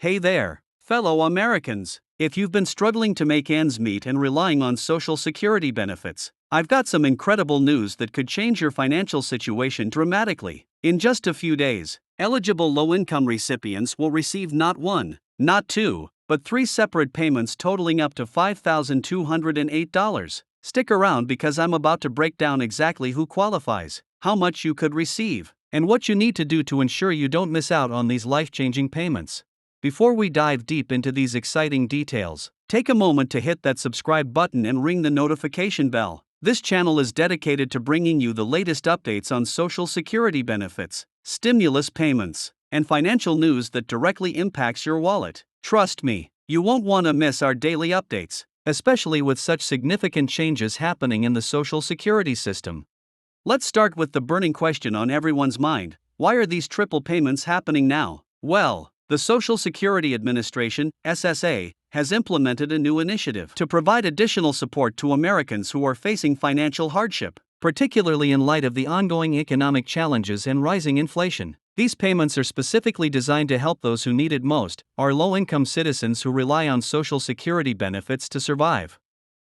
Hey there, fellow Americans. If you've been struggling to make ends meet and relying on Social Security benefits, I've got some incredible news that could change your financial situation dramatically. In just a few days, eligible low-income recipients will receive not one, not two, but three separate payments totaling up to $5,208. Stick around because I'm about to break down exactly who qualifies, how much you could receive, and what you need to do to ensure you don't miss out on these life-changing payments. Before we dive deep into these exciting details, take a moment to hit that subscribe button and ring the notification bell. This channel is dedicated to bringing you the latest updates on Social Security benefits, stimulus payments, and financial news that directly impacts your wallet. Trust me, you won't want to miss our daily updates, especially with such significant changes happening in the Social Security system. Let's start with the burning question on everyone's mind: why are these triple payments happening now? Well, the Social Security Administration, SSA, has implemented a new initiative to provide additional support to Americans who are facing financial hardship, particularly in light of the ongoing economic challenges and rising inflation. These payments are specifically designed to help those who need it most, our low-income citizens who rely on Social Security benefits to survive.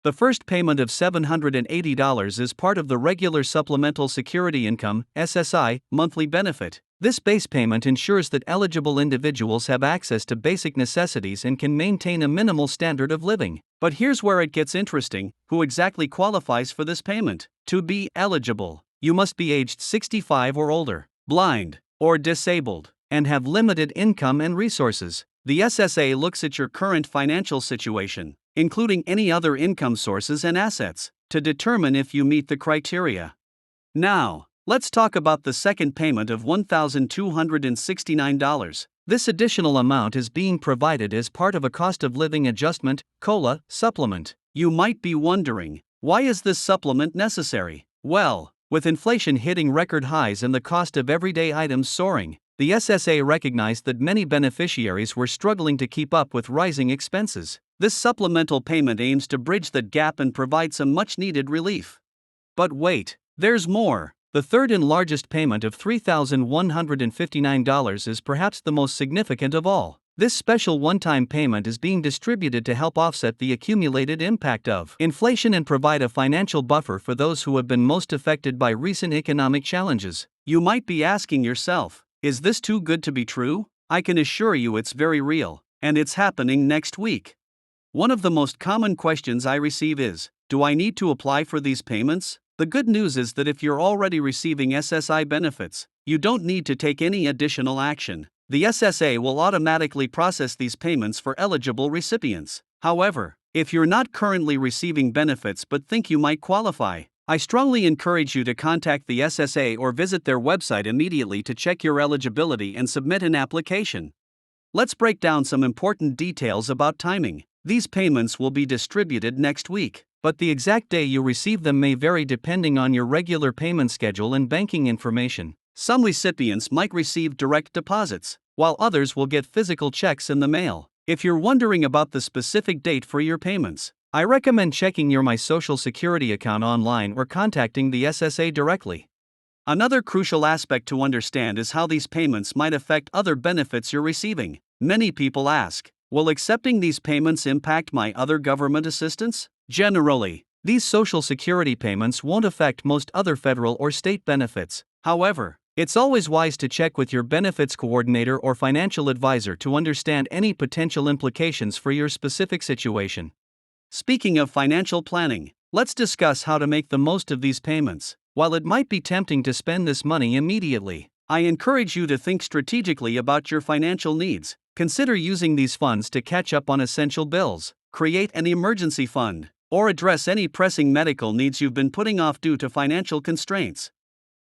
The first payment of $780 is part of the regular Supplemental Security Income, SSI, monthly benefit. This base payment ensures that eligible individuals have access to basic necessities and can maintain a minimal standard of living. But here's where it gets interesting: who exactly qualifies for this payment? To be eligible, you must be aged 65 or older, blind, or disabled, and have limited income and resources. The SSA looks at your current financial situation, including any other income sources and assets, to determine if you meet the criteria. Now, let's talk about the second payment of $1,269. This additional amount is being provided as part of a cost of living adjustment, COLA, supplement. You might be wondering, why is this supplement necessary? Well, with inflation hitting record highs and the cost of everyday items soaring, the SSA recognized that many beneficiaries were struggling to keep up with rising expenses. This supplemental payment aims to bridge that gap and provide some much-needed relief. But wait, there's more. The third and largest payment of $3,159 is perhaps the most significant of all. This special one-time payment is being distributed to help offset the accumulated impact of inflation and provide a financial buffer for those who have been most affected by recent economic challenges. You might be asking yourself, is this too good to be true? I can assure you it's very real, and it's happening next week. One of the most common questions I receive is, do I need to apply for these payments? The good news is that if you're already receiving SSI benefits, you don't need to take any additional action. The SSA will automatically process these payments for eligible recipients. However, if you're not currently receiving benefits but think you might qualify, I strongly encourage you to contact the SSA or visit their website immediately to check your eligibility and submit an application. Let's break down some important details about timing. These payments will be distributed next week, but the exact day you receive them may vary depending on your regular payment schedule and banking information. Some recipients might receive direct deposits, while others will get physical checks in the mail. If you're wondering about the specific date for your payments, I recommend checking your My Social Security account online or contacting the SSA directly. Another crucial aspect to understand is how these payments might affect other benefits you're receiving. Many people ask, will accepting these payments impact my other government assistance? Generally, these Social Security payments won't affect most other federal or state benefits. However, it's always wise to check with your benefits coordinator or financial advisor to understand any potential implications for your specific situation. Speaking of financial planning, let's discuss how to make the most of these payments. While it might be tempting to spend this money immediately, I encourage you to think strategically about your financial needs. Consider using these funds to catch up on essential bills, create an emergency fund, or address any pressing medical needs you've been putting off due to financial constraints.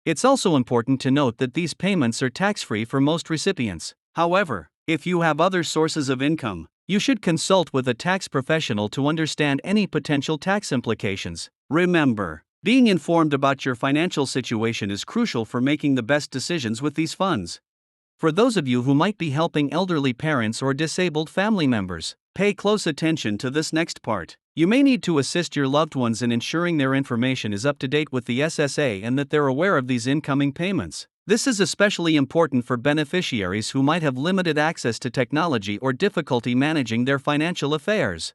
It's also important to note that these payments are tax-free for most recipients. However, if you have other sources of income, you should consult with a tax professional to understand any potential tax implications. Remember, being informed about your financial situation is crucial for making the best decisions with these funds. For those of you who might be helping elderly parents or disabled family members, pay close attention to this next part. You may need to assist your loved ones in ensuring their information is up to date with the SSA and that they're aware of these incoming payments. This is especially important for beneficiaries who might have limited access to technology or difficulty managing their financial affairs.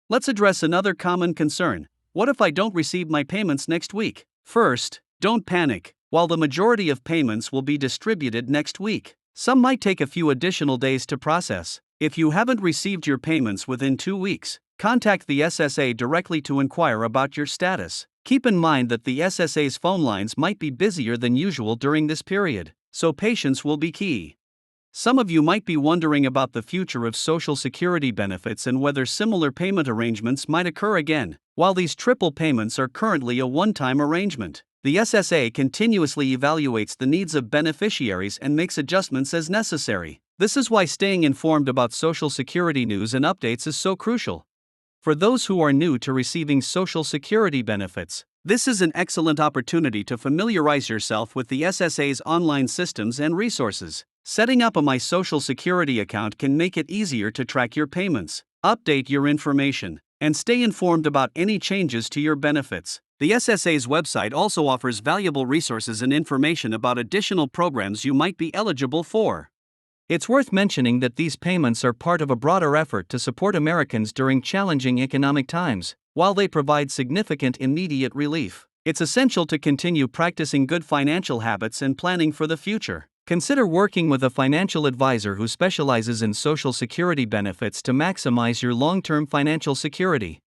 Let's address another common concern. What if I don't receive my payments next week? First, don't panic. While the majority of payments will be distributed next week, some might take a few additional days to process. If you haven't received your payments within 2 weeks, contact the SSA directly to inquire about your status. Keep in mind that the SSA's phone lines might be busier than usual during this period, so patience will be key. Some of you might be wondering about the future of Social Security benefits and whether similar payment arrangements might occur again. While these triple payments are currently a one-time arrangement, the SSA continuously evaluates the needs of beneficiaries and makes adjustments as necessary. This is why staying informed about Social Security news and updates is so crucial. For those who are new to receiving Social Security benefits, this is an excellent opportunity to familiarize yourself with the SSA's online systems and resources. Setting up a My Social Security account can make it easier to track your payments, update your information, and stay informed about any changes to your benefits. The SSA's website also offers valuable resources and information about additional programs you might be eligible for. It's worth mentioning that these payments are part of a broader effort to support Americans during challenging economic times. While they provide significant immediate relief, it's essential to continue practicing good financial habits and planning for the future. Consider working with a financial advisor who specializes in Social Security benefits to maximize your long-term financial security.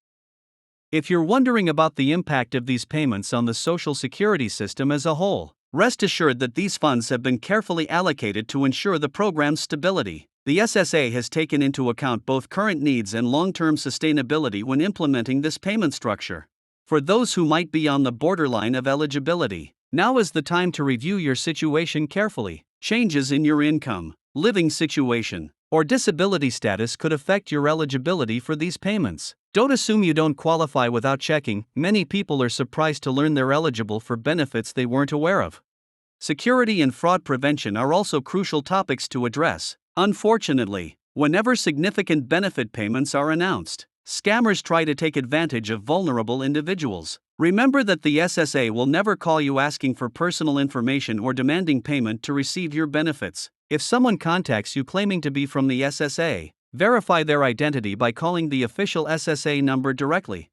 If you're wondering about the impact of these payments on the Social Security system as a whole, rest assured that these funds have been carefully allocated to ensure the program's stability. The SSA has taken into account both current needs and long-term sustainability when implementing this payment structure. For those who might be on the borderline of eligibility, now is the time to review your situation carefully. Changes in your income, living situation, or disability status could affect your eligibility for these payments. Don't assume you don't qualify without checking. Many people are surprised to learn they're eligible for benefits they weren't aware of. Security and fraud prevention are also crucial topics to address. Unfortunately, whenever significant benefit payments are announced, scammers try to take advantage of vulnerable individuals. Remember that the SSA will never call you asking for personal information or demanding payment to receive your benefits. If someone contacts you claiming to be from the SSA, verify their identity by calling the official SSA number directly.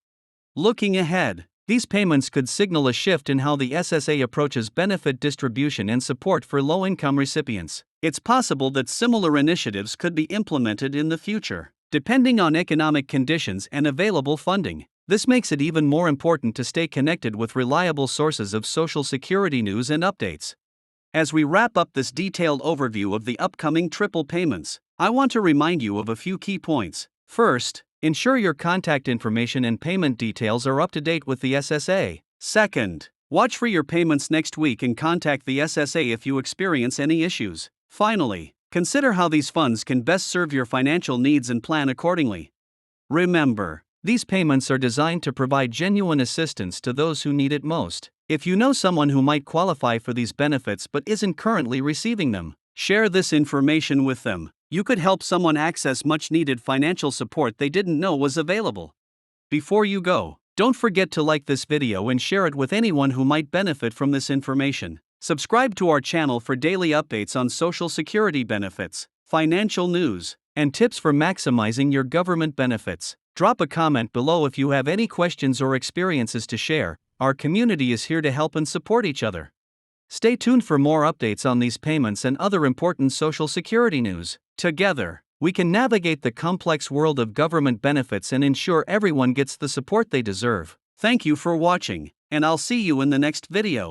Looking ahead, these payments could signal a shift in how the SSA approaches benefit distribution and support for low-income recipients. It's possible that similar initiatives could be implemented in the future, depending on economic conditions and available funding. This makes it even more important to stay connected with reliable sources of Social Security news and updates. As we wrap up this detailed overview of the upcoming triple payments, I want to remind you of a few key points. First, ensure your contact information and payment details are up to date with the SSA. Second, watch for your payments next week and contact the SSA if you experience any issues. Finally, consider how these funds can best serve your financial needs and plan accordingly. Remember, these payments are designed to provide genuine assistance to those who need it most. If you know someone who might qualify for these benefits but isn't currently receiving them, share this information with them. You could help someone access much-needed financial support they didn't know was available. Before you go, don't forget to like this video and share it with anyone who might benefit from this information. Subscribe to our channel for daily updates on Social Security benefits, financial news, and tips for maximizing your government benefits. Drop a comment below if you have any questions or experiences to share. Our community is here to help and support each other. Stay tuned for more updates on these payments and other important Social Security news. Together, we can navigate the complex world of government benefits and ensure everyone gets the support they deserve. Thank you for watching, and I'll see you in the next video.